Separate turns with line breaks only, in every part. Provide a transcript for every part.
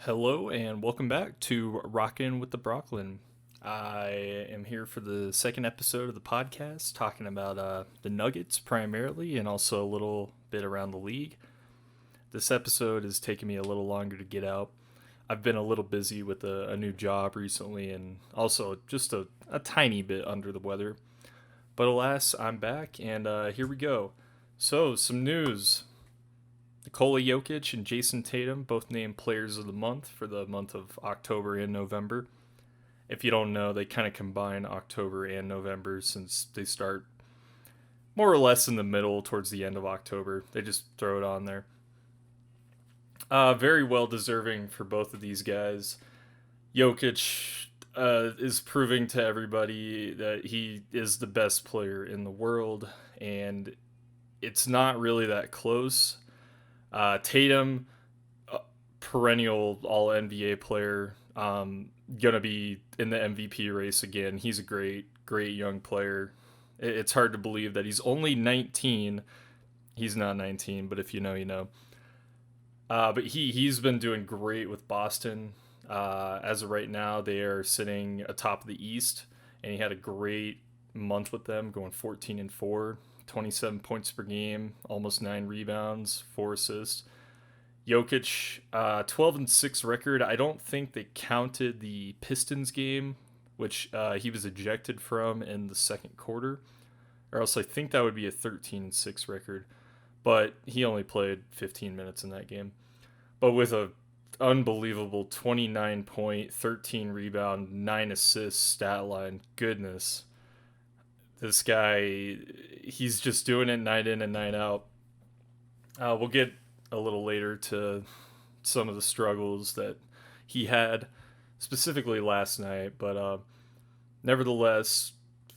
Hello and welcome back to Rockin with the Brocklin. I am here for the second episode of the podcast, talking about the Nuggets primarily, and also a little bit around the league. This episode is taking me a little longer to get out. I've been a little busy with a new job recently, and also just a tiny bit under the weather. But alas, I'm back, and here we go. So, some news. Nikola Jokić and Jason Tatum both named Players of the Month for the month of October and November. If you don't know, they kind of combine October and November since they start more or less in the middle towards the end of October. They just throw it on there. Very well deserving for both of these guys. Jokić is proving to everybody that he is the best player in the world, and it's not really that close. Tatum, perennial All NBA player, gonna be in the MVP race again. He's a great young player. It's hard to believe that he's only 19. He's not 19, but if you know, you know. But he's been doing great with Boston. As of right now, they are sitting atop the East, and he had a great month with them, going 14-4. 27 points per game, almost 9 rebounds, 4 assists. Jokić, 12-6 record. I don't think they counted the Pistons game, which he was ejected from in the second quarter, or else I think that would be a 13-6 record. But he only played 15 minutes in that game. But with a unbelievable 29 point, 13 rebound, 9 assists stat line, goodness. This guy, he's just doing it night in and night out. We'll get a little later to some of the struggles that he had, specifically last night, but nevertheless,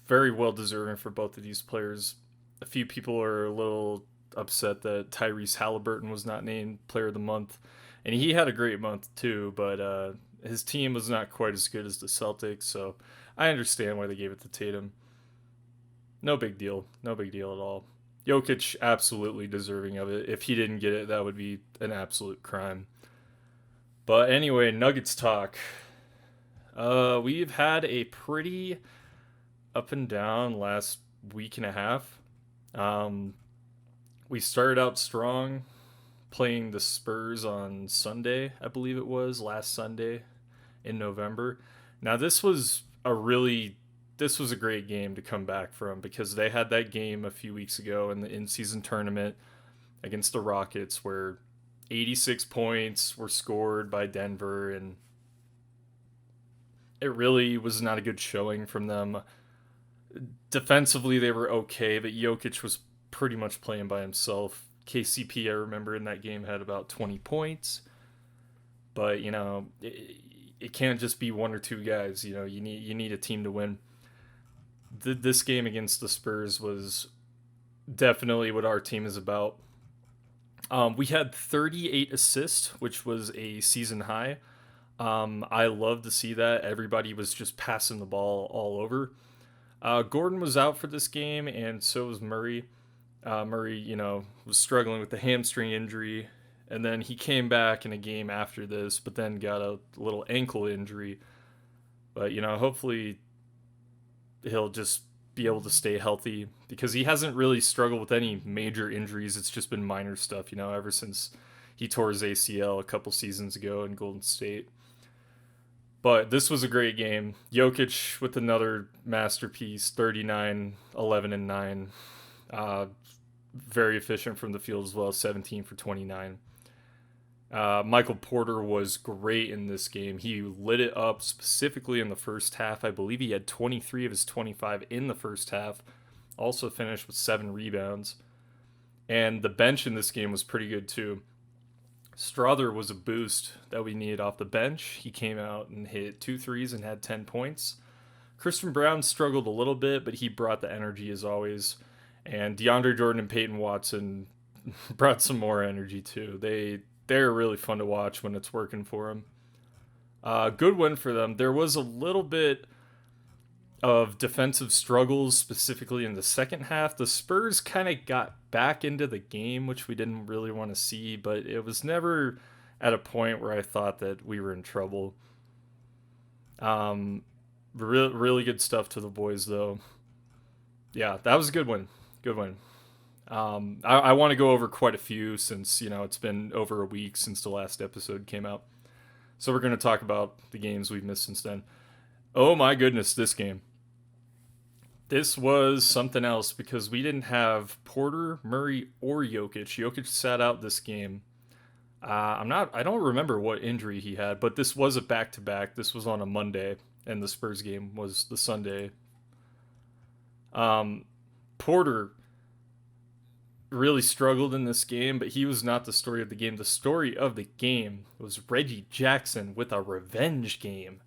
very well deserving for both of these players. A few people are a little upset that Tyrese Halliburton was not named Player of the Month, and he had a great month too, but his team was not quite as good as the Celtics, so I understand why they gave it to Tatum. No big deal. No big deal at all. Jokić absolutely deserving of it. If he didn't get it, that would be an absolute crime. But anyway, Nuggets talk. We've had a pretty up and down last week and a half. We started out strong playing the Spurs on Sunday, I believe it was, last Sunday in November. Now, this was a great game to come back from because they had that game a few weeks ago in the in-season tournament against the Rockets where 86 points were scored by Denver, and it really was not a good showing from them. Defensively, they were okay, but Jokić was pretty much playing by himself. KCP, I remember in that game, had about 20 points, but it can't just be one or two guys. You need a team to win. This game against the Spurs was definitely what our team is about. We had 38 assists, which was a season high. I love to see that. Everybody was just passing the ball all over. Gordon was out for this game, and so was Murray. Murray, was struggling with the hamstring injury, and then he came back in a game after this, but then got a little ankle injury. But, hopefully he'll just be able to stay healthy because he hasn't really struggled with any major injuries. It's just been minor stuff, ever since he tore his ACL a couple seasons ago in Golden State. But this was a great game. Jokić with another masterpiece, 39, 11, and 9. Very efficient from the field as well, 17 for 29. Michael Porter was great in this game. He lit it up specifically in the first half. I believe he had 23 of his 25 in the first half. Also finished with 7 rebounds. And the bench in this game was pretty good too. Strother was a boost that we needed off the bench. He came out and hit 2 threes and had 10 points. Christian Brown struggled a little bit, but he brought the energy as always. And DeAndre Jordan and Peyton Watson brought some more energy too. They're really fun to watch when it's working for them. Good win for them. There was a little bit of defensive struggles, specifically in the second half. The Spurs kind of got back into the game, which we didn't really want to see, but it was never at a point where I thought that we were in trouble. Really good stuff to the boys, though. Yeah, that was a good one. Good one. I want to go over quite a few since, it's been over a week since the last episode came out. So we're going to talk about the games we've missed since then. Oh my goodness, this game. This was something else because we didn't have Porter, Murray, or Jokić. Jokić sat out this game. I don't remember what injury he had, but this was a back-to-back. This was on a Monday, and the Spurs game was the Sunday. Porter really struggled in this game, but he was not the story of the game. The story of the game was Reggie Jackson with a revenge game.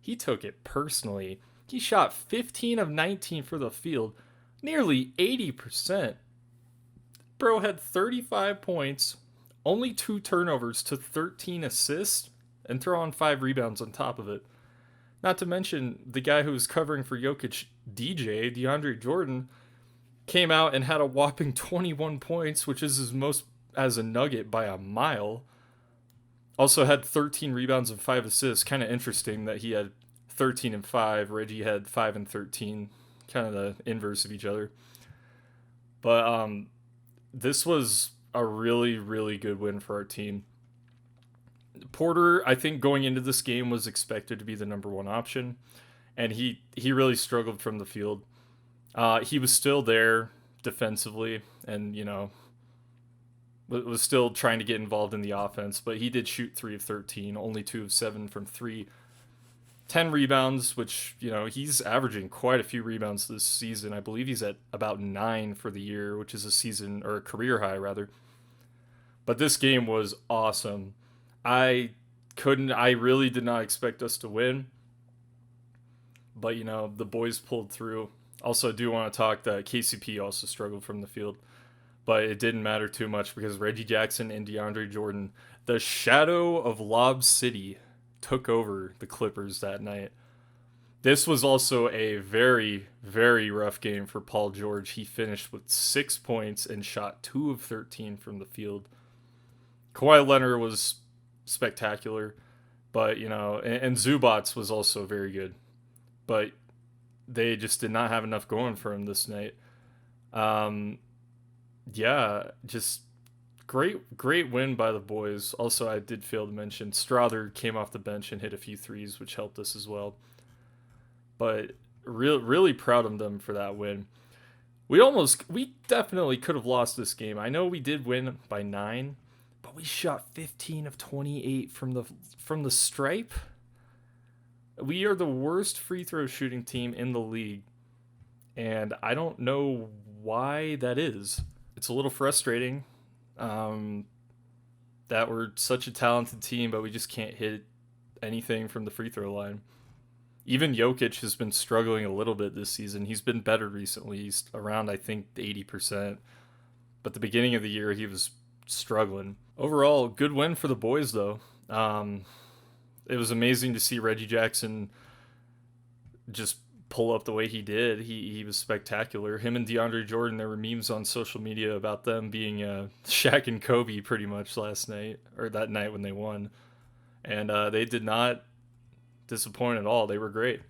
He took it personally. He shot 15 of 19 for the field, nearly 80%. Bro had 35 points, only 2 turnovers to 13 assists, and throw on 5 rebounds on top of it. Not to mention the guy who was covering for Jokić, DeAndre Jordan, came out and had a whopping 21 points, which is his most as a Nugget by a mile. Also had 13 rebounds and 5 assists. Kind of interesting that he had 13 and 5. Reggie had 5 and 13. Kind of the inverse of each other. But this was a really, really good win for our team. Porter, I think going into this game was expected to be the number one option. And he really struggled from the field. He was still there defensively and, was still trying to get involved in the offense, but he did shoot 3 of 13, only 2 of 7 from 3. 10 rebounds, which, he's averaging quite a few rebounds this season. I believe he's at about 9 for the year, which is a season, or a career high, rather. But this game was awesome. I really did not expect us to win. But, the boys pulled through. Also, I do want to talk that KCP also struggled from the field. But it didn't matter too much because Reggie Jackson and DeAndre Jordan, the shadow of Lob City, took over the Clippers that night. This was also a very, very rough game for Paul George. He finished with 6 points and shot 2 of 13 from the field. Kawhi Leonard was spectacular. But, and Zubats was also very good. But they just did not have enough going for him this night. Just great win by the boys. Also, I did fail to mention Strother came off the bench and hit a few threes, which helped us as well. But really proud of them for that win. We definitely could have lost this game. I know we did win by 9, but we shot 15 of 28 from the stripe. We are the worst free throw shooting team in the league, and I don't know why that is. It's a little frustrating that we're such a talented team, but we just can't hit anything from the free throw line. Even Jokić has been struggling a little bit this season. He's been better recently. He's around, I think, 80%. But the beginning of the year, he was struggling. Overall, good win for the boys, though. It was amazing to see Reggie Jackson just pull up the way he did. He was spectacular. Him and DeAndre Jordan, there were memes on social media about them being Shaq and Kobe pretty much last night, or that night when they won. And they did not disappoint at all. They were great.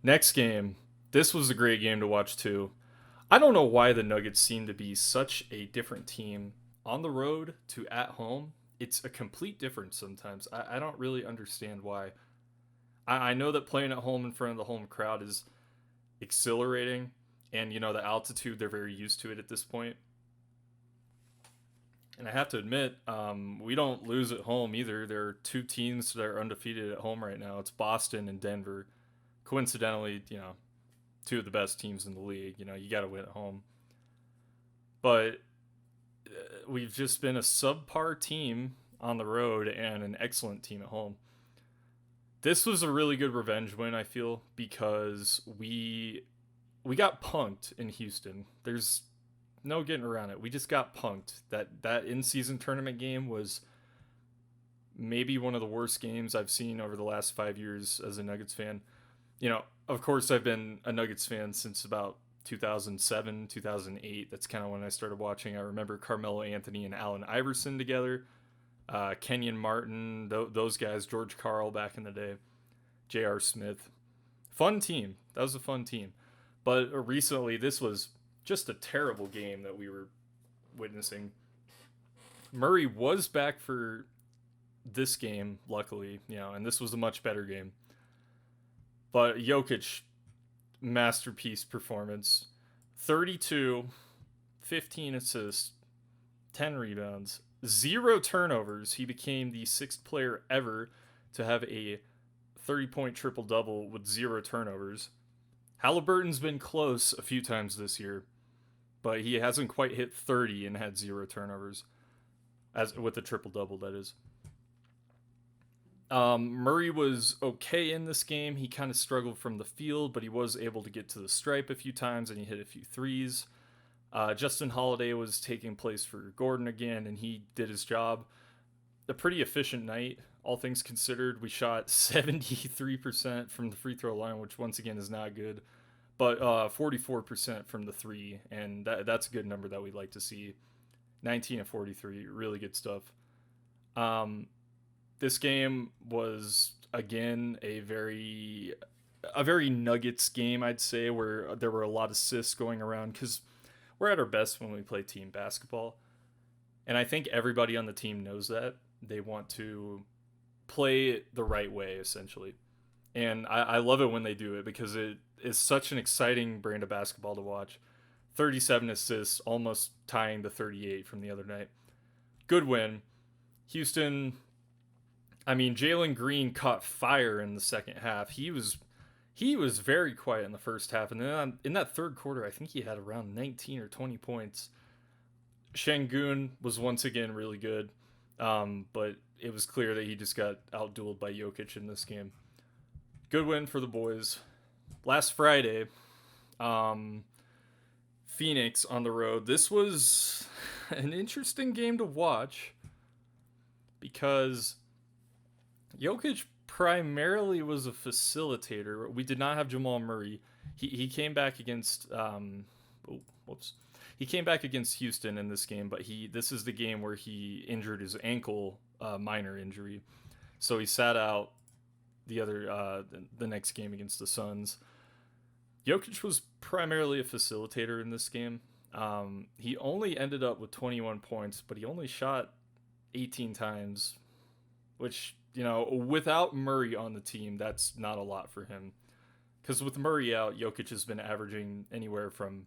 Next game. This was a great game to watch too. I don't know why the Nuggets seem to be such a different team on the road to at home. It's a complete difference sometimes. I don't really understand why. I know that playing at home in front of the home crowd is exhilarating, and the altitude, they're very used to it at this point. And I have to admit, we don't lose at home either. There are 2 teams that are undefeated at home right now. It's Boston and Denver. Coincidentally, 2 of the best teams in the league. You got to win at home. But we've just been a subpar team on the road and an excellent team at home. This was a really good revenge win, I feel, because we got punked in Houston. There's no getting around it. We just got punked. That in-season tournament game was maybe one of the worst games I've seen over the last 5 years as a Nuggets fan. Of course, I've been a Nuggets fan since about 2007, 2008. That's kind of when I started watching. I remember Carmelo Anthony and Allen Iverson together. Kenyon Martin, those guys, George Karl back in the day, J.R. Smith. Fun team. That was a fun team. But recently, this was just a terrible game that we were witnessing. Murray was back for this game, luckily, and this was a much better game. But Jokić, masterpiece performance. 32, 15 assists, 10 rebounds, 0 turnovers. He became the 6th player ever to have a 30-point triple-double with 0 turnovers. Halliburton's been close a few times this year, but he hasn't quite hit 30 and had 0 turnovers, as with the triple-double, that is. Murray was okay in this game. He kind of struggled from the field, but he was able to get to the stripe a few times, and he hit a few threes. Justin Holiday was taking place for Gordon again, and he did his job. A pretty efficient night, all things considered. We shot 73% from the free throw line, which once again is not good, but 44% from the three, and that's a good number that we'd like to see. 19 of 43, really good stuff. This game was, again, a very Nuggets game, I'd say, where there were a lot of assists going around, because we're at our best when we play team basketball. And I think everybody on the team knows that. They want to play the right way, essentially. And I love it when they do it, because it is such an exciting brand of basketball to watch. 37 assists, almost tying the 38 from the other night. Good win. Houston, Jalen Green caught fire in the second half. He was very quiet in the first half, and then in that third quarter, I think he had around 19 or 20 points. Şengün was once again really good, but it was clear that he just got outdueled by Jokić in this game. Good win for the boys. Last Friday, Phoenix on the road. This was an interesting game to watch because Jokić primarily was a facilitator. We did not have Jamal Murray. He came back against He came back against Houston in this game, but this is the game where he injured his ankle, minor injury. So he sat out the next game against the Suns. Jokić was primarily a facilitator in this game. He only ended up with 21 points, but he only shot 18 times, which, without Murray on the team, that's not a lot for him. Because with Murray out, Jokić has been averaging anywhere from,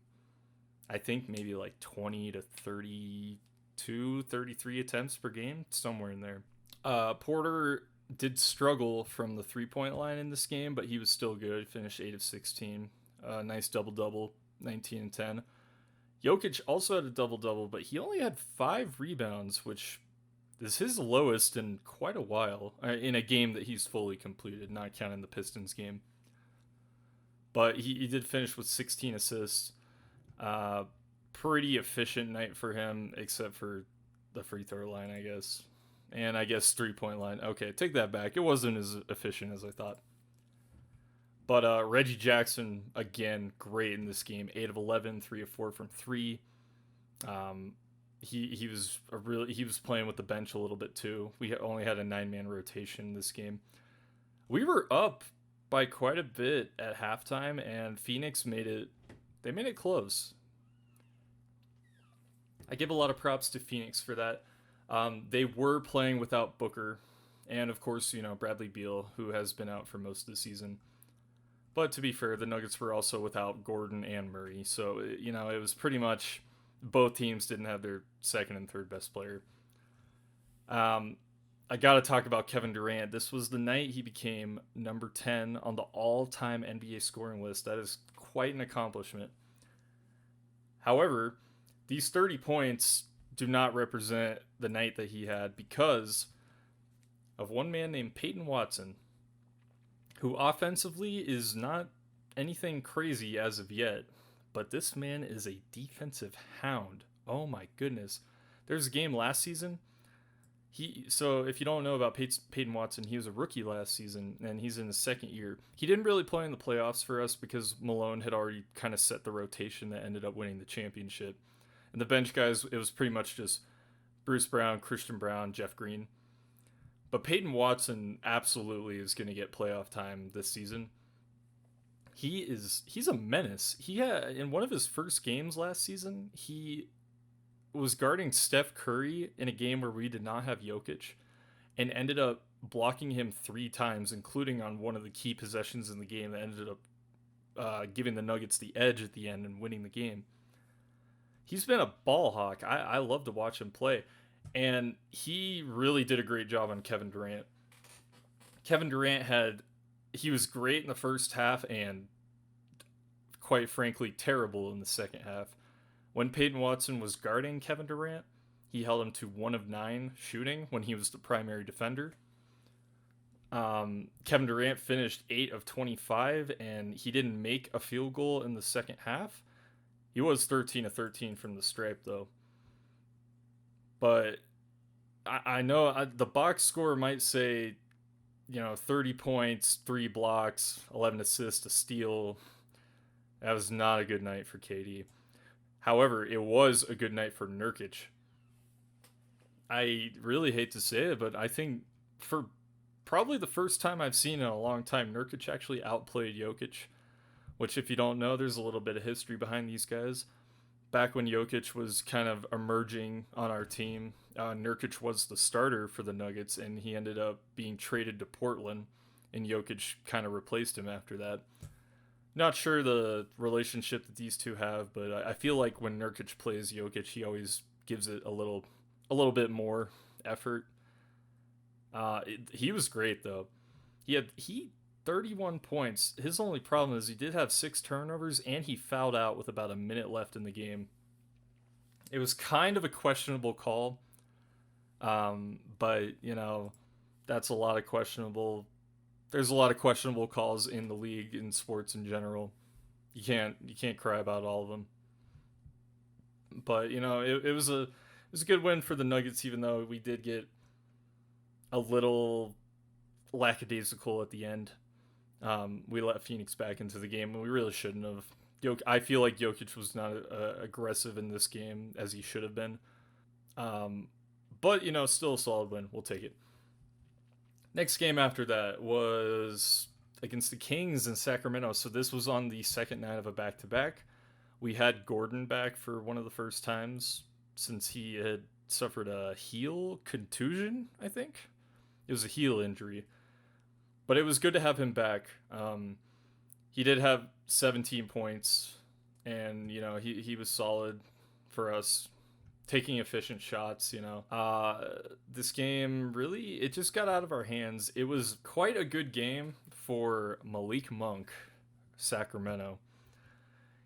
I think, maybe like 20 to 32, 33 attempts per game, somewhere in there. Porter did struggle from the three-point line in this game, but he was still good. Finished 8 of 16. Nice double-double, 19 and 10. Jokić also had a double-double, but he only had 5 rebounds, which is his lowest in quite a while, in a game that he's fully completed, not counting the Pistons game. But he did finish with 16 assists. Pretty efficient night for him, except for the free throw line, I guess. And I guess 3-point line. Okay, take that back. It wasn't as efficient as I thought. But Reggie Jackson, again, great in this game. 8 of 11, 3 of 4 from 3. He was playing with the bench a little bit too. We only had a 9-man rotation this game. We were up by quite a bit at halftime, and Phoenix made it close. I give a lot of props to Phoenix for that. They were playing without Booker, and of course, Bradley Beal, who has been out for most of the season. But to be fair, the Nuggets were also without Gordon and Murray, so it was pretty much both teams didn't have their second and third best player. I got to talk about Kevin Durant. This was the night he became number 10 on the all-time NBA scoring list. That is quite an accomplishment. However, these 30 points do not represent the night that he had because of one man named Peyton Watson, who offensively is not anything crazy as of yet, but this man is a defensive hound. Oh my goodness. There's a game last season. So if you don't know about Peyton Watson, he was a rookie last season, and he's in his second year. He didn't really play in the playoffs for us because Malone had already kind of set the rotation that ended up winning the championship. And the bench guys, it was pretty much just Bruce Brown, Christian Brown, Jeff Green. But Peyton Watson absolutely is going to get playoff time this season. He's a menace. He had in one of his first games last season, he was guarding Steph Curry in a game where we did not have Jokić and ended up blocking him 3 times, including on one of the key possessions in the game that ended up giving the Nuggets the edge at the end and winning the game. He's been a ball hawk. I love to watch him play. And he really did a great job on Kevin Durant. Kevin Durant he was great in the first half and quite frankly terrible in the second half. When Peyton Watson was guarding Kevin Durant, he held him to 1 of 9 shooting when he was the primary defender. Kevin Durant finished 8 of 25, and he didn't make a field goal in the second half. He was 13 of 13 from the stripe, though. But I know the box score might say, 30 points, 3 blocks, 11 assists, a steal. That was not a good night for KD. However, it was a good night for Nurkic. I really hate to say it, but I think for probably the first time I've seen in a long time, Nurkic actually outplayed Jokić, which if you don't know, there's a little bit of history behind these guys. Back when Jokić was kind of emerging on our team, Nurkic was the starter for the Nuggets, and he ended up being traded to Portland, and Jokić kind of replaced him after that. Not sure the relationship that these two have, but I feel like when Nurkic plays Jokić, he always gives it a little bit more effort. He was great though. He 31 points. His only problem is he did have 6 turnovers and he fouled out with about a minute left in the game. It was kind of a questionable call, but that's a lot of questionable. There's a lot of questionable calls in the league, in sports in general. You can't cry about all of them. But it was a good win for the Nuggets, even though we did get a little lackadaisical at the end. We let Phoenix back into the game, and we really shouldn't have. I feel like Jokić was not aggressive in this game as he should have been. But still a solid win. We'll take it. Next game after that was against the Kings in Sacramento. So this was on the second night of a back-to-back. We had Gordon back for one of the first times since he had suffered a heel contusion, I think. It was a heel injury. But it was good to have him back. He did have 17 points, and, he was solid for us, taking efficient shots, This game, really, it just got out of our hands. It was quite a good game for Malik Monk, Sacramento.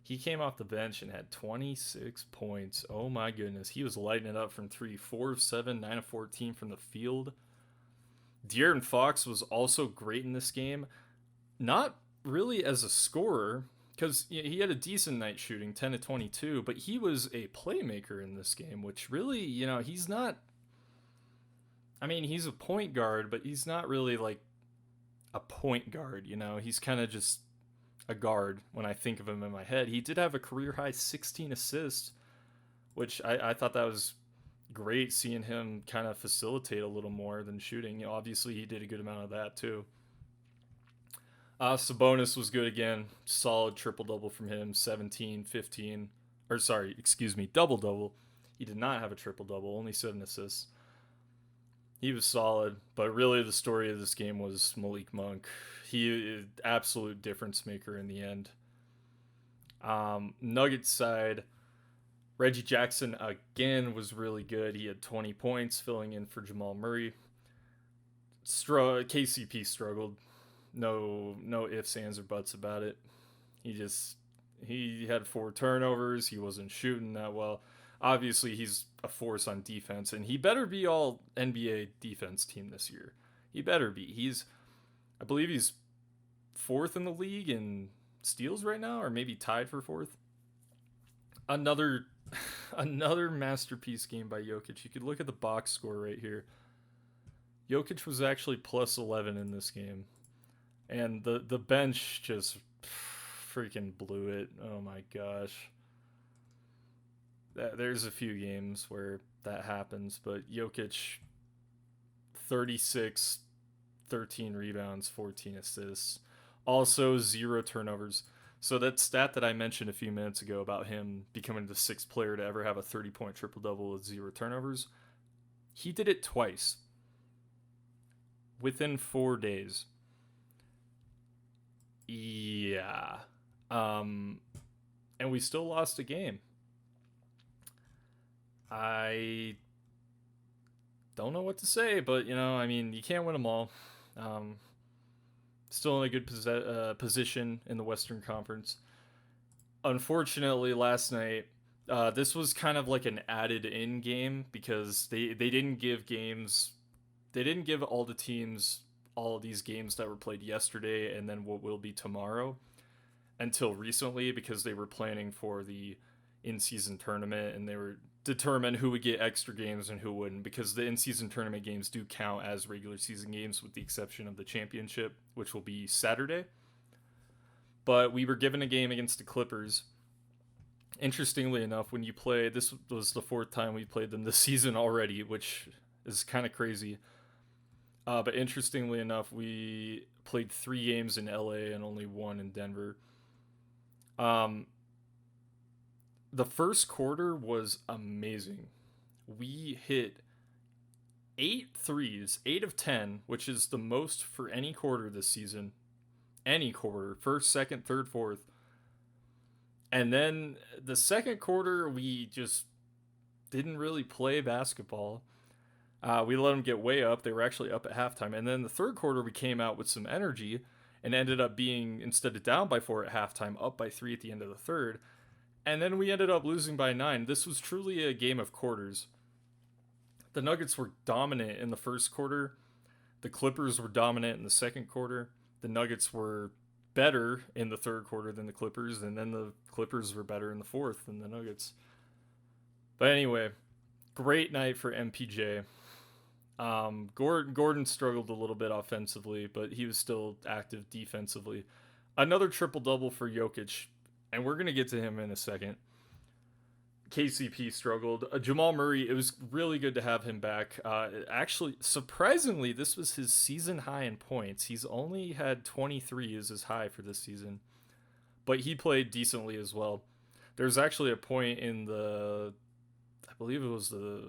He came off the bench and had 26 points. Oh my goodness. He was lighting it up from 3, 4 of 7, 9 of 14 from the field. De'Aaron Fox was also great in this game. Not really as a scorer, because he had a decent night shooting, 10 to 22, but he was a playmaker in this game, which really, he's not. I mean, he's a point guard, but he's not really like a point guard, He's kind of just a guard when I think of him in my head. He did have a career high 16 assists, which I thought that was great, seeing him kind of facilitate a little more than shooting. Obviously, he did a good amount of that too. Sabonis was good again. Solid triple-double from him. 17, 15. Double-double. He did not have a triple-double. Only 7 assists. He was solid. But really the story of this game was Malik Monk. He is absolute difference maker in the end. Nuggets side, Reggie Jackson again was really good. He had 20 points, filling in for Jamal Murray. KCP struggled. No ifs, ands, or buts about it. He had 4 turnovers. He wasn't shooting that well. Obviously, he's a force on defense, and he better be all NBA defense team this year. He better be. I believe he's 4th in the league in steals right now, or maybe tied for 4th. Another masterpiece game by Jokić. You could look at the box score right here. Jokić was actually plus 11 in this game. And the bench just freaking blew it. Oh my gosh. There's a few games where that happens. But Jokić, 36, 13 rebounds, 14 assists. Also, 0 turnovers. So that stat that I mentioned a few minutes ago about him becoming the sixth player to ever have a 30-point triple-double with 0 turnovers, he did it twice within 4 days. Yeah. And we still lost a game. I don't know what to say, but I mean, you can't win them all. Um, Still in a good position in the Western Conference. Unfortunately, last night, this was kind of like an added-in game because they didn't give games, they didn't give all the teams all of these games that were played yesterday and then what will be tomorrow until recently because they were planning for the in-season tournament and they were determine who would get extra games and who wouldn't because the in-season tournament games do count as regular season games with the exception of the championship, which will be Saturday. But we were given a game against the Clippers. Interestingly enough, when you play, this was the 4th time we played them this season already, which is kind of crazy. But interestingly enough, we played 3 games in LA and only 1 in Denver. The first quarter was amazing. We hit 8 threes, 8 of 10, which is the most for any quarter this season. Any quarter, first, second, third, fourth. And then the second quarter, we just didn't really play basketball. We let them get way up. They were actually up at halftime. And then the third quarter, we came out with some energy and ended up being, instead of down by 4 at halftime, up by 3 at the end of the third. And then we ended up losing by 9. This was truly a game of quarters. The Nuggets were dominant in the first quarter. The Clippers were dominant in the second quarter. The Nuggets were better in the third quarter than the Clippers, and then the Clippers were better in the fourth than the Nuggets. But anyway, great night for MPJ. Gordon struggled a little bit offensively, but he was still active defensively. Another triple-double for Jokić, and we're going to get to him in a second. KCP struggled. Jamal Murray, it was really good to have him back. Actually, surprisingly, this was his season high in points. He's only had 23 as his high for this season. But he played decently as well. There's actually a point in I believe it was the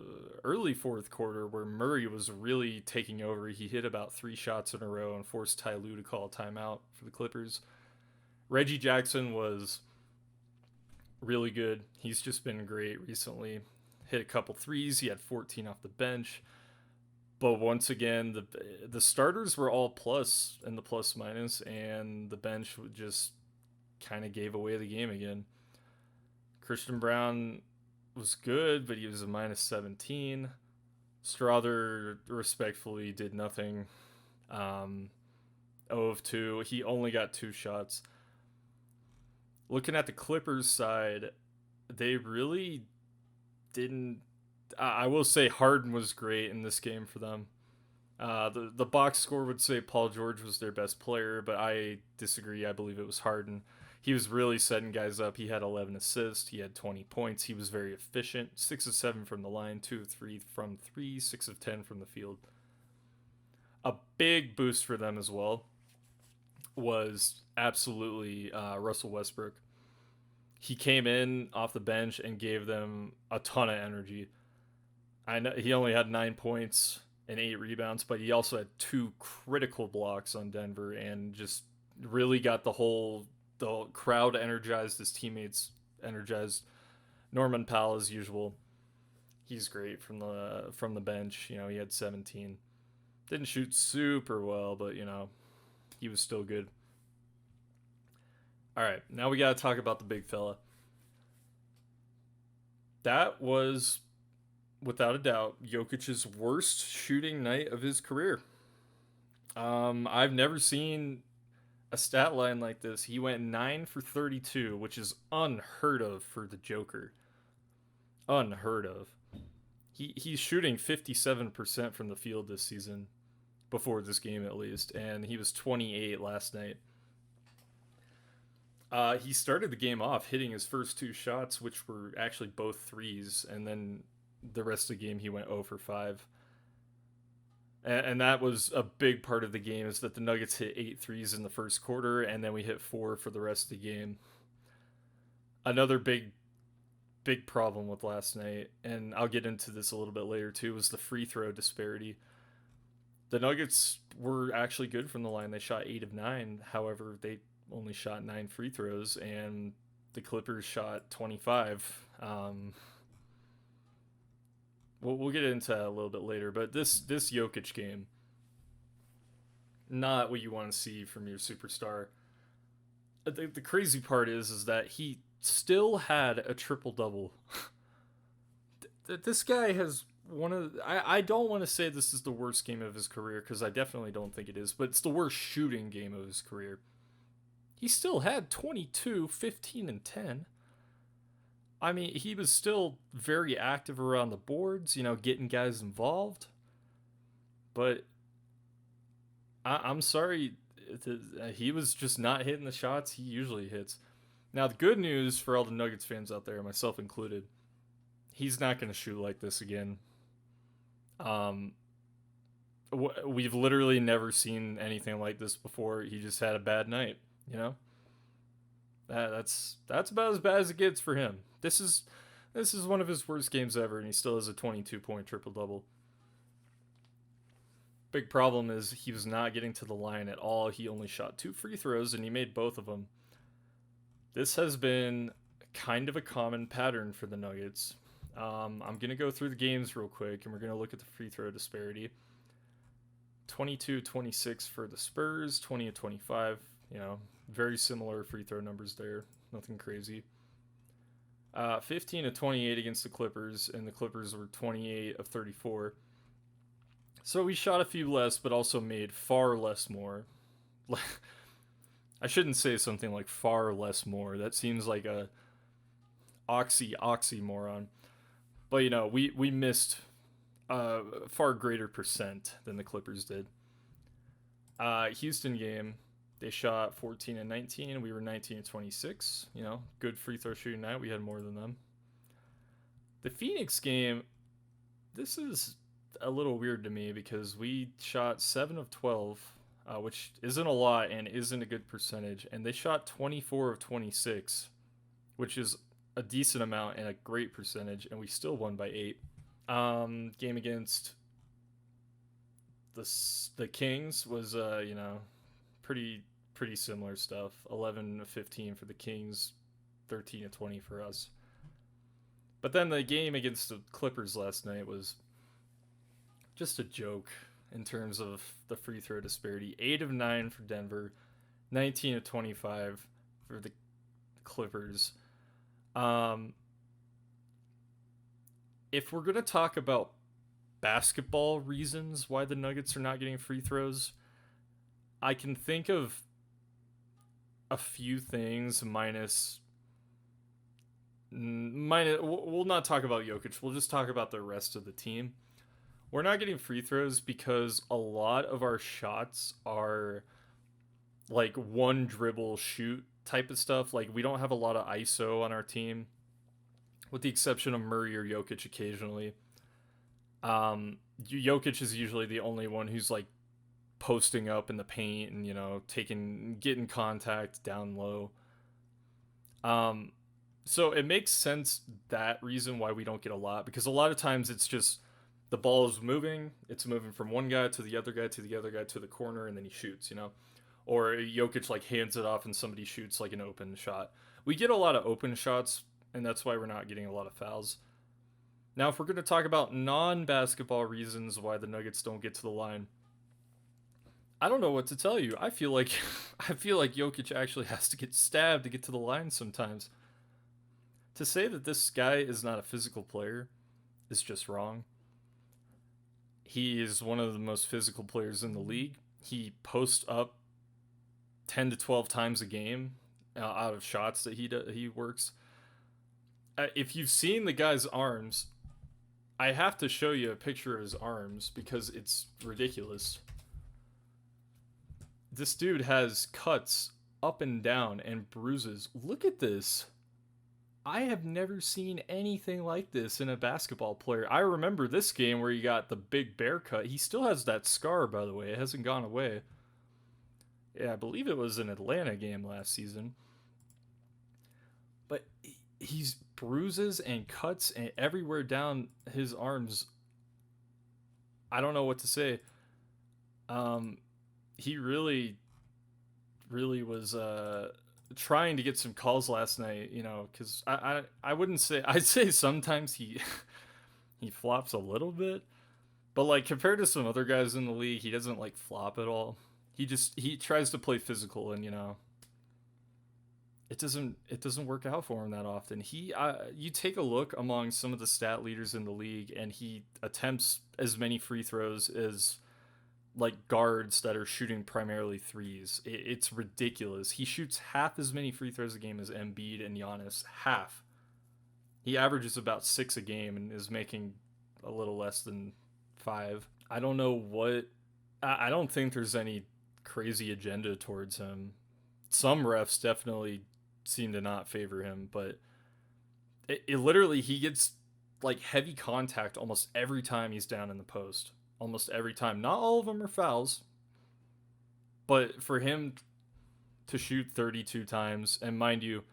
early fourth quarter where Murray was really taking over. He hit about 3 shots in a row and forced Ty Lue to call a timeout for the Clippers. Reggie Jackson was really good. He's just been great recently. Hit a couple threes. He had 14 off the bench. But once again, the starters were all plus and the plus minus, and the bench just kind of gave away the game again. Christian Brown was good, but he was a minus 17. Strother respectfully did nothing. 0 of 2. He only got 2 shots. Looking at the Clippers side, they really didn't. I will say Harden was great in this game for them. The box score would say Paul George was their best player, but I disagree. I believe it was Harden. He was really setting guys up. He had 11 assists. He had 20 points. He was very efficient. 6 of 7 from the line, 2 of 3 from 3, 6 of 10 from the field. A big boost for them as well was absolutely Russell Westbrook. He came in off the bench and gave them a ton of energy. I know he only had 9 points and 8 rebounds, but he also had 2 critical blocks on Denver and just really got the crowd energized, his teammates energized. Norman Powell, as usual, he's great from the bench. He had 17. Didn't shoot super well, but he was still good. All right, now we got to talk about the big fella. That was, without a doubt, Jokic's worst shooting night of his career. I've never seen a stat line like this. He went 9 for 32, which is unheard of for the Joker. Unheard of. He's shooting 57% from the field this season, before this game at least, and he was 28 last night. He started the game off hitting his first 2 shots, which were actually both threes, and then the rest of the game he went 0 for 5. And that was a big part of the game, is that the Nuggets hit 8 threes in the first quarter, and then we hit 4 for the rest of the game. Another big problem with last night, and I'll get into this a little bit later too, was the free throw disparity. The Nuggets were actually good from the line. They shot 8 of 9. However, they only shot 9 free throws, and the Clippers shot 25. We'll get into that a little bit later, but this Jokić game, not what you want to see from your superstar. The crazy part is that he still had a triple double. This guy has one of I don't want to say this is the worst game of his career, because I definitely don't think it is, but it's the worst shooting game of his career. He still had 22, 15, and 10. I mean, he was still very active around the boards, getting guys involved. But I'm sorry, he was just not hitting the shots he usually hits. Now, the good news for all the Nuggets fans out there, myself included, he's not going to shoot like this again. We've literally never seen anything like this before. He just had a bad night, That's about as bad as it gets for him. This is one of his worst games ever, and he still has a 22-point triple-double. Big problem is he was not getting to the line at all. He only shot 2 free throws, and he made both of them. This has been kind of a common pattern for the Nuggets. I'm going to go through the games real quick, and we're going to look at the free throw disparity. 22-26 for the Spurs, 20-25, very similar free throw numbers there. Nothing crazy. 15-28 against the Clippers, and the Clippers were 28 of 34. So we shot a few less, but also made far less more. I shouldn't say something like far less more. That seems like a oxymoron. But, we missed a far greater percent than the Clippers did. Houston game, they shot 14 and 19. We were 19 and 26. Good free throw shooting night. We had more than them. The Phoenix game, this is a little weird to me, because we shot 7 of 12, which isn't a lot and isn't a good percentage. And they shot 24 of 26, which is a decent amount and a great percentage. And we still won by 8. Game against the Kings was, pretty similar stuff. 11-15 for the Kings, 13-20 for us. But then the game against the Clippers last night was just a joke in terms of the free throw disparity. 8 of 9 for Denver, 19-25 for the Clippers. If we're going to talk about basketball reasons why the Nuggets are not getting free throws, I can think of a few things minus we'll not talk about Jokić. We'll just talk about the rest of the team. We're not getting free throws because a lot of our shots are like one dribble shoot type of stuff. Like, we don't have a lot of ISO on our team, with the exception of Murray or Jokić occasionally. Jokić is usually the only one who's like posting up in the paint and getting contact down low. So it makes sense, that reason why we don't get a lot, because a lot of times it's just the ball is moving, it's moving from one guy to the other guy to the other guy to the corner, and then he shoots, or Jokić like hands it off and somebody shoots like an open shot. We get a lot of open shots, and that's why we're not getting a lot of fouls. Now, if we're going to talk about non-basketball reasons why the Nuggets don't get to the line, I don't know what to tell you. I feel like Jokić actually has to get stabbed to get to the line sometimes. To say that this guy is not a physical player is just wrong. He is one of the most physical players in the league. He posts up 10 to 12 times a game out of shots that he works. If you've seen the guy's arms, I have to show you a picture of his arms because it's ridiculous. This dude has cuts up and down and bruises. Look at this. I have never seen anything like this in a basketball player. I remember this game where he got the big bear cut. He still has that scar, by the way. It hasn't gone away. Yeah, I believe it was an Atlanta game last season. But he's bruises and cuts and everywhere down his arms. I don't know what to say. Um, he really was trying to get some calls last night. Because I wouldn't say I'd say sometimes he he flops a little bit, but like compared to some other guys in the league, he doesn't like flop at all. He tries to play physical, and it doesn't work out for him that often. You take a look among some of the stat leaders in the league, and he attempts as many free throws as like guards that are shooting primarily threes. It's ridiculous. He shoots half as many free throws a game as Embiid and Giannis. Half. He averages about 6 a game and is making a little less than 5. I don't know what. I don't think there's any crazy agenda towards him. Some refs definitely seem to not favor him, but it literally he gets like heavy contact almost every time he's down in the post. Almost every time. Not all of them are fouls, but for him to shoot 32 times, and mind you,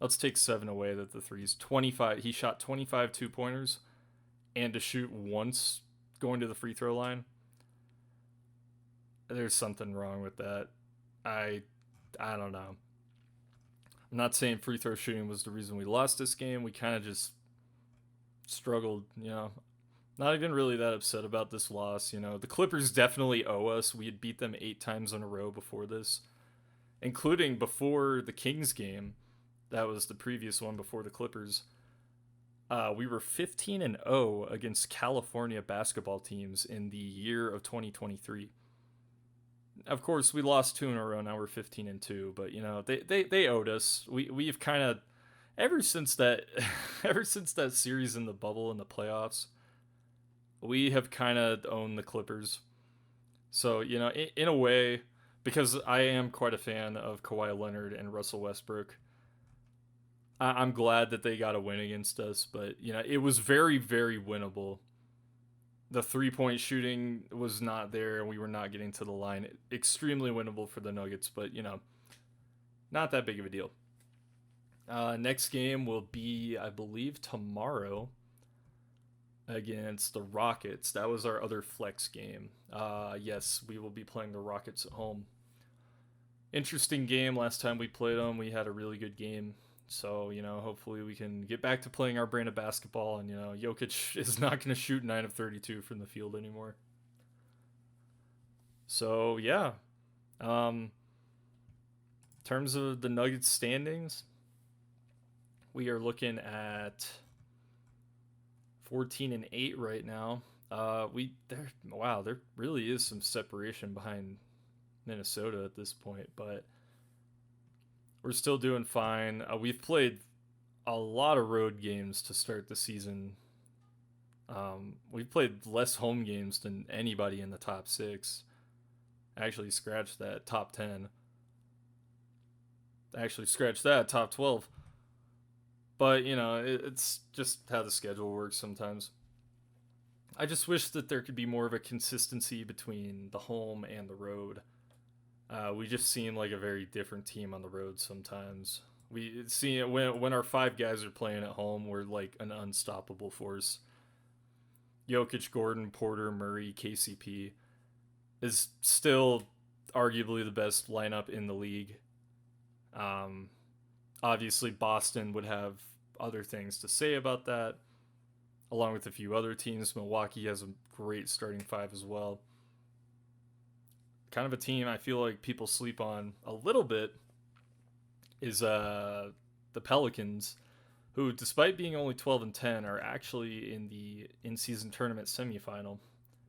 let's take 7 away that the threes. 25. He shot 25 2-pointers, and to shoot once going to the free throw line. There's something wrong with that. I I don't know. I'm not saying free throw shooting was the reason we lost this game. We kind of just struggled. Not even really that upset about this loss. The Clippers definitely owe us. We had beat them 8 times in a row before this, including before the Kings game. That was the previous one before the Clippers. We were 15-0 against California basketball teams in the year of 2023. Of course, we lost 2 in a row. Now we're 15-2. But they owed us. We've kind of ever since that ever since that series in the bubble in the playoffs, we have kind of owned the Clippers. So in a way, because I am quite a fan of Kawhi Leonard and Russell Westbrook, I'm glad that they got a win against us. But it was very, very winnable. The 3-point shooting was not there, and we were not getting to the line. Extremely winnable for the Nuggets, but not that big of a deal. Next game will be, I believe, tomorrow against the Rockets. That was our other flex game. Yes, we will be playing the Rockets at home. Interesting game. Last time we played them, we had a really good game. So, hopefully we can get back to playing our brand of basketball. And, Jokić is not going to shoot 9 of 32 from the field anymore. So, yeah. In terms of the Nuggets standings, we are looking at 14-8 right now. There really is some separation behind Minnesota at this point, but we're still doing fine. We've played a lot of road games to start the season. We've played less home games than anybody in the top 6. Actually, scratch that, top 10. Actually, scratch that, top 12. But, it's just how the schedule works sometimes. I just wish that there could be more of a consistency between the home and the road. We just seem like a very different team on the road sometimes. We see it when our 5 guys are playing at home, we're like an unstoppable force. Jokić, Gordon, Porter, Murray, KCP is still arguably the best lineup in the league. Obviously, Boston would have other things to say about that, along with a few other teams. Milwaukee has a great starting 5 as well. Kind of a team I feel like people sleep on a little bit is the Pelicans, who, despite being only 12-10, are actually in the in-season tournament semifinal,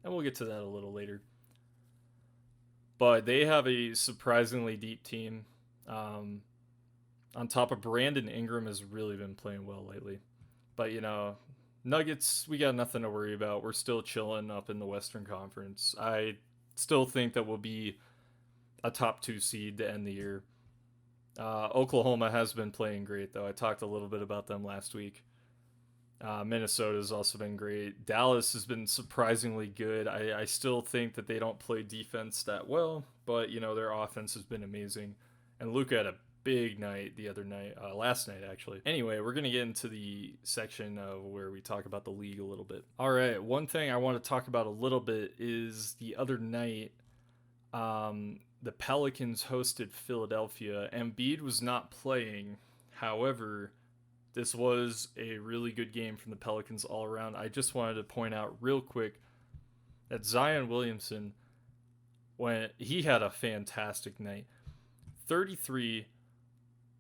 and we'll get to that a little later. But they have a surprisingly deep team. On top of Brandon Ingram has really been playing well lately. But Nuggets, we got nothing to worry about. We're still chilling up in the Western Conference. I still think that we'll be a top 2 seed to end the year. Oklahoma has been playing great, though. I talked a little bit about them last week. Minnesota's also been great. Dallas has been surprisingly good. I still think that they don't play defense that well, but their offense has been amazing. And Luka had a big night the other night, last night actually. Anyway, we're gonna get into the section of where we talk about the league a little bit. All right, one thing I want to talk about a little bit is the other night. The Pelicans hosted Philadelphia. Embiid was not playing. However, this was a really good game from the Pelicans all around. I just wanted to point out real quick that Zion Williamson, he had a fantastic night. 33,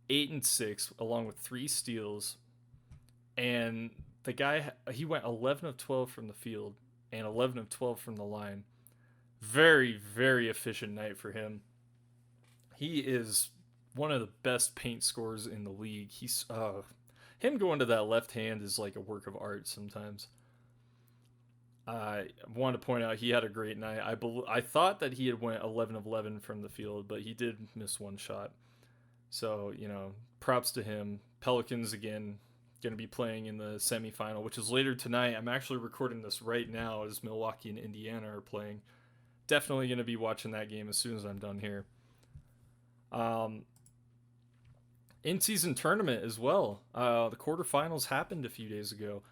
8 and 6, along with 3 steals. And the guy, he went 11 of 12 from the field and 11 of 12 from the line. Very, very efficient night for him. He is one of the best paint scorers in the league. Him going to that left hand is like a work of art sometimes. I want to point out he had a great night. I thought that he had went 11 of 11 from the field, but he did miss one shot. So, props to him. Pelicans, again, going to be playing in the semifinal, which is later tonight. I'm actually recording this right now as Milwaukee and Indiana are playing. Definitely going to be watching that game as soon as I'm done here. In-season tournament as well. The quarterfinals happened a few days ago,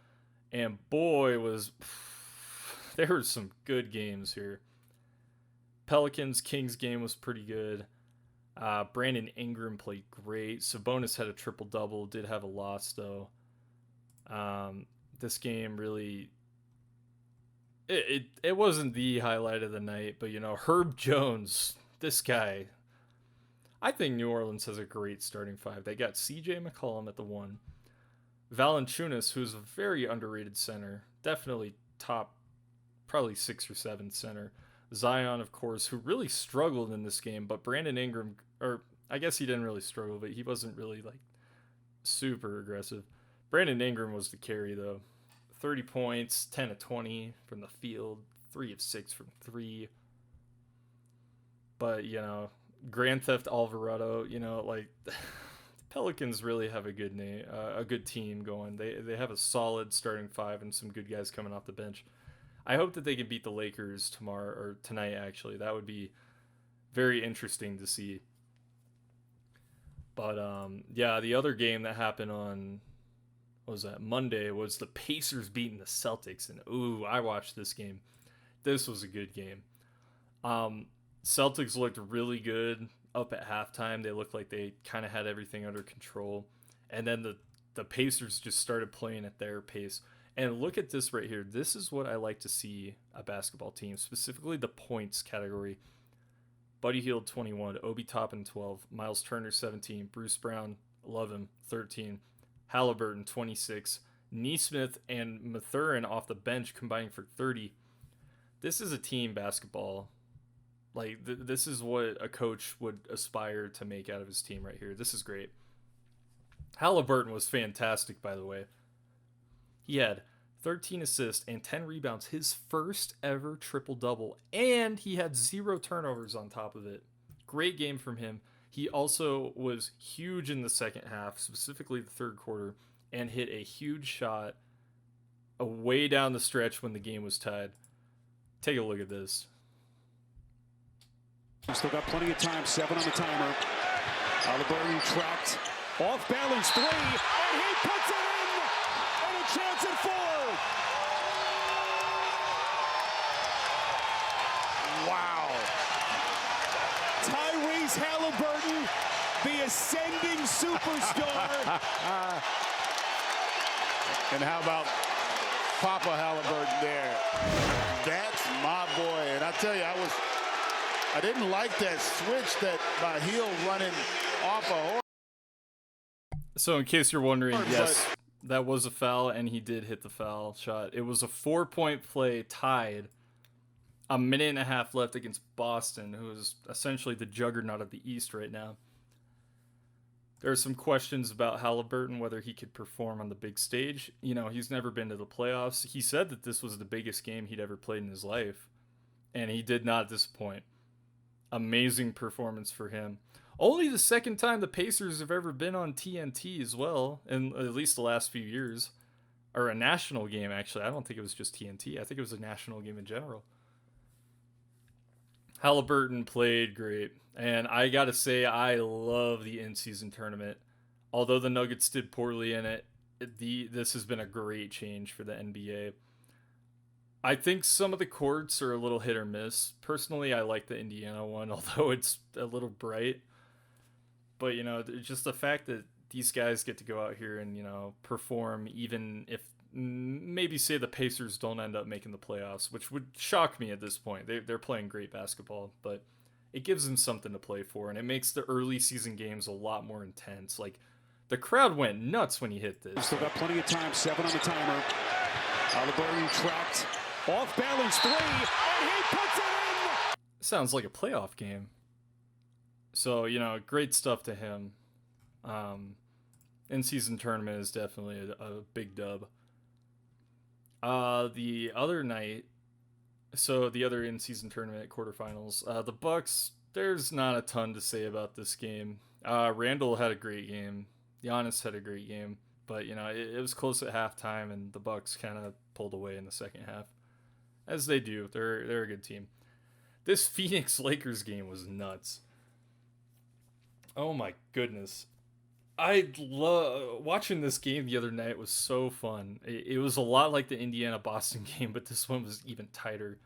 and boy, there were some good games here. Pelicans-Kings game was pretty good. Brandon Ingram played great. Sabonis had a triple-double, did have a loss, though. This game really... It wasn't the highlight of the night, but, Herb Jones, this guy... I think New Orleans has a great starting 5. They got C.J. McCollum at the 1. Valanciunas, who's a very underrated center. Definitely top, probably 6 or 7 center. Zion, of course, who really struggled in this game, but Brandon Ingram, or I guess he didn't really struggle, but he wasn't really, super aggressive. Brandon Ingram was the carry, though. 30 points, 10 of 20 from the field, 3 of 6 from 3. But, Grand Theft Alvarado, the Pelicans really have a good name, a good team going. They have a solid starting 5 and some good guys coming off the bench. I hope that they can beat the Lakers tomorrow or tonight. Actually, that would be very interesting to see. But the other game that happened on Monday was the Pacers beating the Celtics, and I watched this game. This was a good game. Celtics looked really good up at halftime. They looked like they kind of had everything under control. And then the Pacers just started playing at their pace. And look at this right here. This is what I like to see a basketball team, specifically the points category. Buddy Hield, 21. Obi Toppin, 12. Miles Turner, 17. Bruce Brown, 11. 13. Halliburton, 26. Nesmith and Mathurin off the bench combining for 30. This is a team basketball. This is what a coach would aspire to make out of his team right here. This is great. Halliburton was fantastic, by the way. He had 13 assists and 10 rebounds, his first ever triple-double, and he had 0 turnovers on top of it. Great game from him. He also was huge in the second half, specifically the third quarter, and hit a huge shot way down the stretch when the game was tied. Take a look at this.
Still got plenty of time, 7 on the timer. Halliburton trapped, off balance 3, and he puts it in, and a chance at 4. Wow. Tyrese Halliburton, the ascending superstar.
And how about Papa Halliburton there? That's my boy. And I tell you, I didn't like that switch that by Hill running off a horse.
So in case you're wondering, yes, that was a foul, and he did hit the foul shot. It was a 4-point play tied. A minute and a half left against Boston, who is essentially the juggernaut of the East right now. There are some questions about Halliburton, whether he could perform on the big stage. He's never been to the playoffs. He said that this was the biggest game he'd ever played in his life, and he did not disappoint. Amazing performance for him. Only the second time the Pacers have ever been on TNT as well, in at least the last few years. Or a national game, actually. I don't think it was just TNT. I think it was a national game in general. Halliburton played great. And I got to say, I love the in-season tournament. Although the Nuggets did poorly in it, this has been a great change for the NBA. I think some of the courts are a little hit or miss. Personally, I like the Indiana one, although it's a little bright. But, just the fact that these guys get to go out here and, perform, even if maybe say the Pacers don't end up making the playoffs, which would shock me at this point. They're playing great basketball, but it gives them something to play for, and it makes the early season games a lot more intense. Like, the crowd went nuts when he hit this.
Still got plenty of time, 7 on the timer. Halliburton tracked, off balance 3, and he puts it in!
Sounds like a playoff game. So, great stuff to him. In-season tournament is definitely a big dub. The other night, so the other in-season tournament quarterfinals, the Bucks, there's not a ton to say about this game. Randall had a great game. Giannis had a great game. But, it was close at halftime, and the Bucks kind of pulled away in the second half. As they do. They're a good team. This Phoenix Lakers game was nuts. Oh my goodness. I love watching this game the other night. Was so fun. It was a lot like the Indiana-Boston game, but this one was even tighter.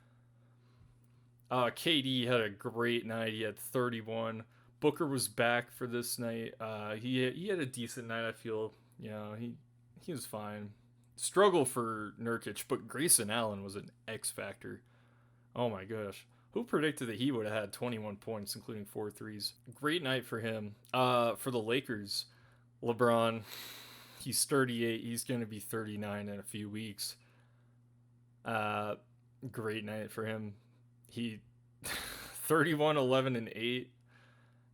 KD had a great night. He had 31. Booker was back for this night. He had a decent night, I feel. He was fine. Struggle for Nurkic, but Grayson Allen was an X factor. Oh my gosh. Who predicted that he would have had 21 points, including 4 threes? Great night for him. For the Lakers, LeBron, he's 38. He's going to be 39 in a few weeks. Great night for him. He 31, 11, and 8.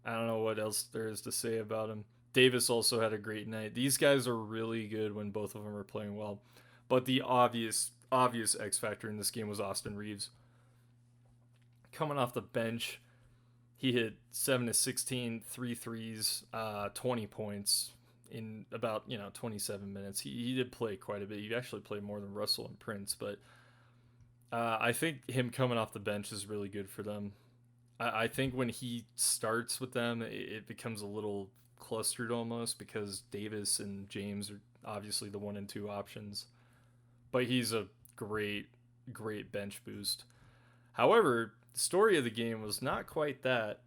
I don't know what else there is to say about him. Davis also had a great night. These guys are really good when both of them are playing well. But the obvious X factor in this game was Austin Reeves. Coming off the bench, he hit 7 of 16, 3 threes, 20 points in about 27 minutes. He did play quite a bit. He actually played more than Russell and Prince, but I think him coming off the bench is really good for them. I think when he starts with them, it becomes a little clustered almost because Davis and James are obviously the 1 and 2 options, but he's a great bench boost. However, the story of the game was not quite that.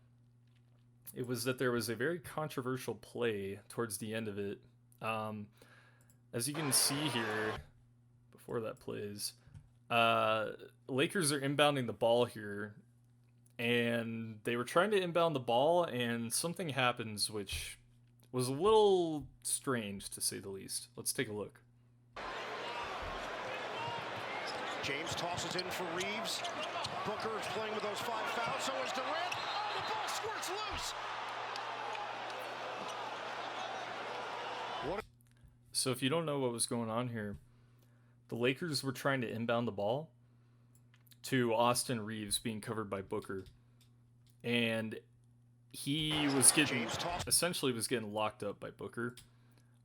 It was that there was a very controversial play towards the end of it. As you can see here, before that plays, Lakers are inbounding the ball here, and they were trying to inbound the ball, and something happens which was a little strange, to say the least. Let's take a look.
James tosses in for Reeves. Booker is playing with those 5 fouls. So is Durant. Oh, the ball squirts loose.
So if you don't know what was going on here, the Lakers were trying to inbound the ball to Austin Reeves being covered by Booker. And he was getting locked up by Booker.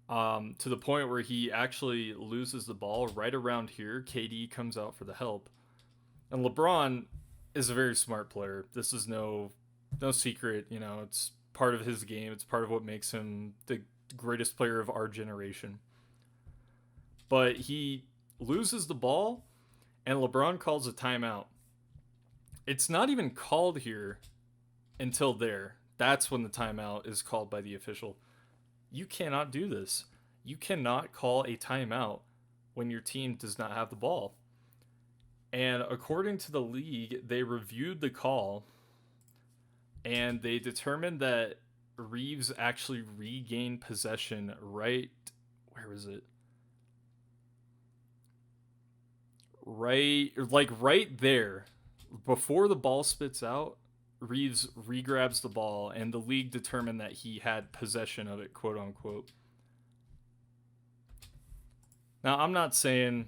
To the point where he actually loses the ball right around here. KD comes out for the help. And LeBron is a very smart player. This is no secret. It's part of his game. It's part of what makes him the greatest player of our generation. But he loses the ball, and LeBron calls a timeout. It's not even called here until there. That's when the timeout is called by the official. You cannot do this. You cannot call a timeout when your team does not have the ball. And according to the league, they reviewed the call, and they determined that Reeves actually regained possession right... Where was it? Right there. Before the ball spits out, Reeves regrabs the ball, and the league determined that he had possession of it, quote unquote. Now, I'm not saying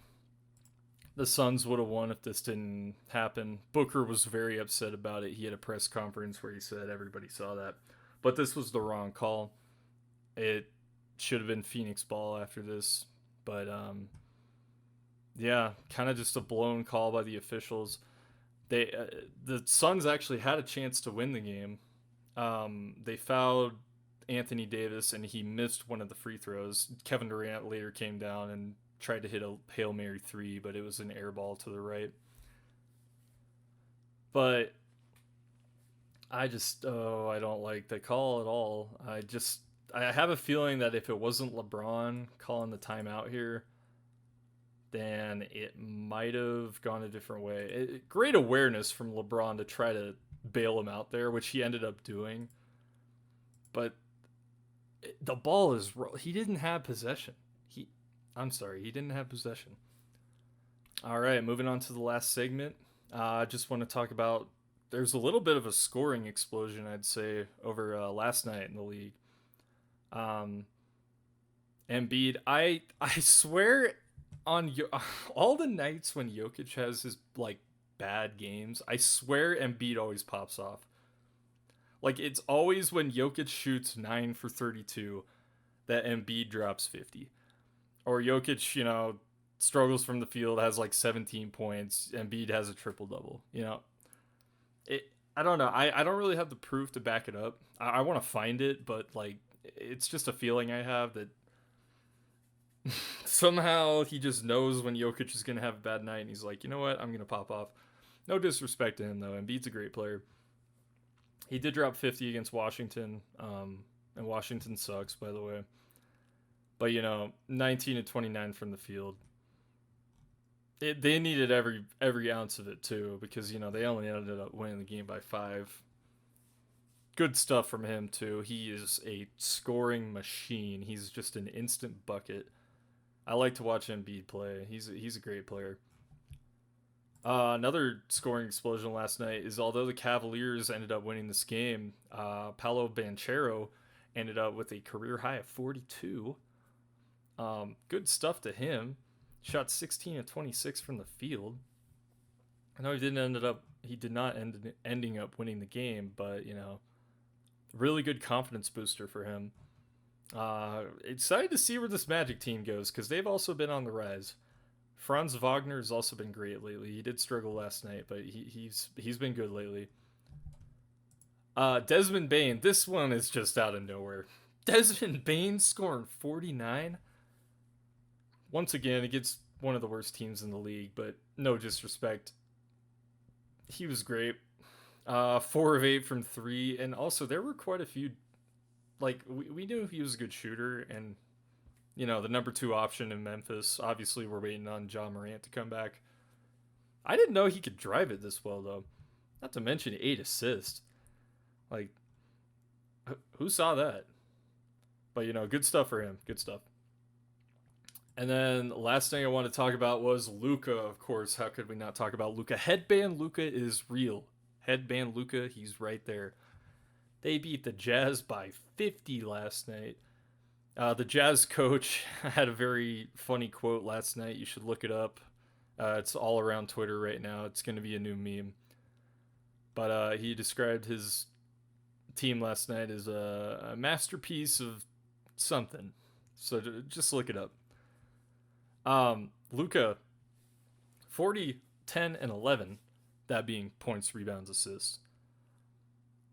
the Suns would have won if this didn't happen. Booker was very upset about it. He had a press conference where he said everybody saw that. but this was the wrong call. It should have been Phoenix ball after this, but yeah, kind of just a blown call by the officials. The Suns actually had a chance to win the game. They fouled Anthony Davis and he missed one of the free throws. Kevin Durant later came down and tried to hit a Hail Mary 3, but it was an air ball to the right. But I don't like the call at all. I have a feeling that if it wasn't LeBron calling the timeout here, then it might have gone a different way. Great awareness from LeBron to try to bail him out there, which he ended up doing. But the ball is... He didn't have possession. He didn't have possession. All right, moving on to the last segment. I just want to talk about... There's a little bit of a scoring explosion, I'd say, over last night in the league. Embiid, I swear on all the nights when Jokić has his like bad games, I swear Embiid always pops off. Like, it's always when Jokić shoots 9 for 32 that Embiid drops 50. Or Jokić, struggles from the field, has like 17 points, Embiid has a triple-double, I don't know. I don't really have the proof to back it up. I want to find it, but like it's just a feeling I have that somehow he just knows when Jokić is going to have a bad night and he's like, you know what, I'm going to pop off. No disrespect to him, though. Embiid's a great player. He did drop 50 against Washington, and Washington sucks, by the way. But, 19 to 29 from the field. They needed every ounce of it, too, because, they only ended up winning the game by 5. Good stuff from him, too. He is a scoring machine. He's just an instant bucket. I like to watch Embiid play. He's a great player. Another scoring explosion last night is, although the Cavaliers ended up winning this game, Paolo Banchero ended up with a career high of 42. Good stuff to him. Shot 16 of 26 from the field. I know he did not ending up winning the game, but really good confidence booster for him. Excited to see where this Magic team goes because they've also been on the rise. Franz Wagner has also been great lately. He did struggle last night, but he's been good lately. Desmond Bane, this one is just out of nowhere. Desmond Bane scoring 49. Once again, against one of the worst teams in the league, but no disrespect. He was great. 4 of 8 from 3, and also there were quite a few. Like, we knew he was a good shooter, and the number 2 option in Memphis. Obviously, we're waiting on Ja Morant to come back. I didn't know he could drive it this well, though. Not to mention 8 assists. Like, who saw that? But, good stuff for him. Good stuff. And then the last thing I want to talk about was Luka, of course. How could we not talk about Luka? Headband Luka is real. Headband Luka, he's right there. They beat the Jazz by 50 last night. The Jazz coach had a very funny quote last night. You should look it up. It's all around Twitter right now. It's going to be a new meme. But he described his team last night as a masterpiece of something. So just look it up. Luka, 40, 10, and 11. That being points, rebounds, assists.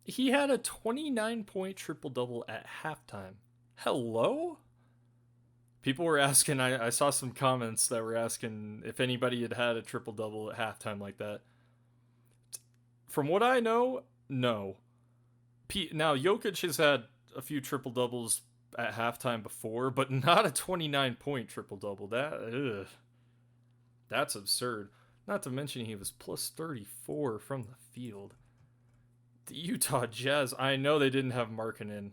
He had a 29-point triple-double at halftime. Hello? People were asking, I saw some comments that were asking if anybody had had a triple-double at halftime like that. From what I know, no. Now, Jokić has had a few triple-doubles at halftime before, but not a 29-point triple-double. That's absurd. Not to mention he was plus 34 from the field. The Utah Jazz, I know they didn't have Markkanen,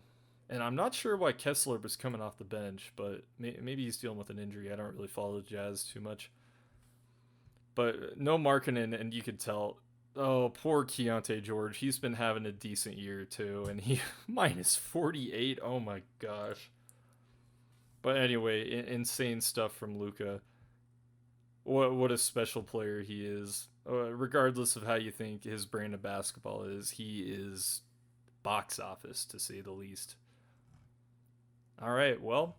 and I'm not sure why Kessler was coming off the bench, but maybe he's dealing with an injury. I don't really follow the Jazz too much. But no Markkanen, and you could tell, oh, poor Keontae George. He's been having a decent year too, and he minus 48. Oh my gosh. But anyway, insane stuff from Luka. What a special player he is. Regardless of how you think his brand of basketball is, he is box office, to say the least. All right, well,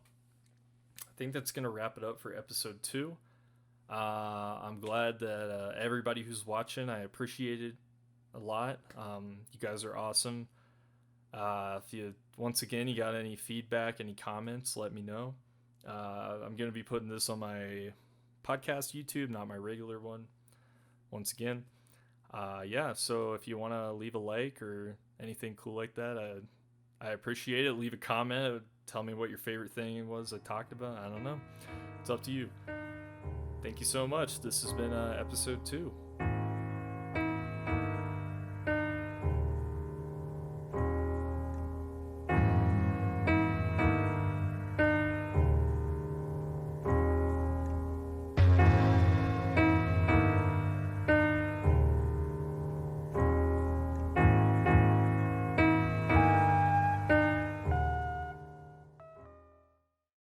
I think that's going to wrap it up for episode 2. I'm glad that everybody who's watching, I appreciate it a lot. You guys are awesome. If you, once again, you got any feedback, any comments, let me know. I'm going to be putting this on my podcast YouTube, not my regular one, once again. Yeah, so if you want to leave a like or anything cool like that, I appreciate it. Leave a comment. Tell me what your favorite thing was I talked about. I don't know. It's up to you. Thank you so much. This has been episode 2.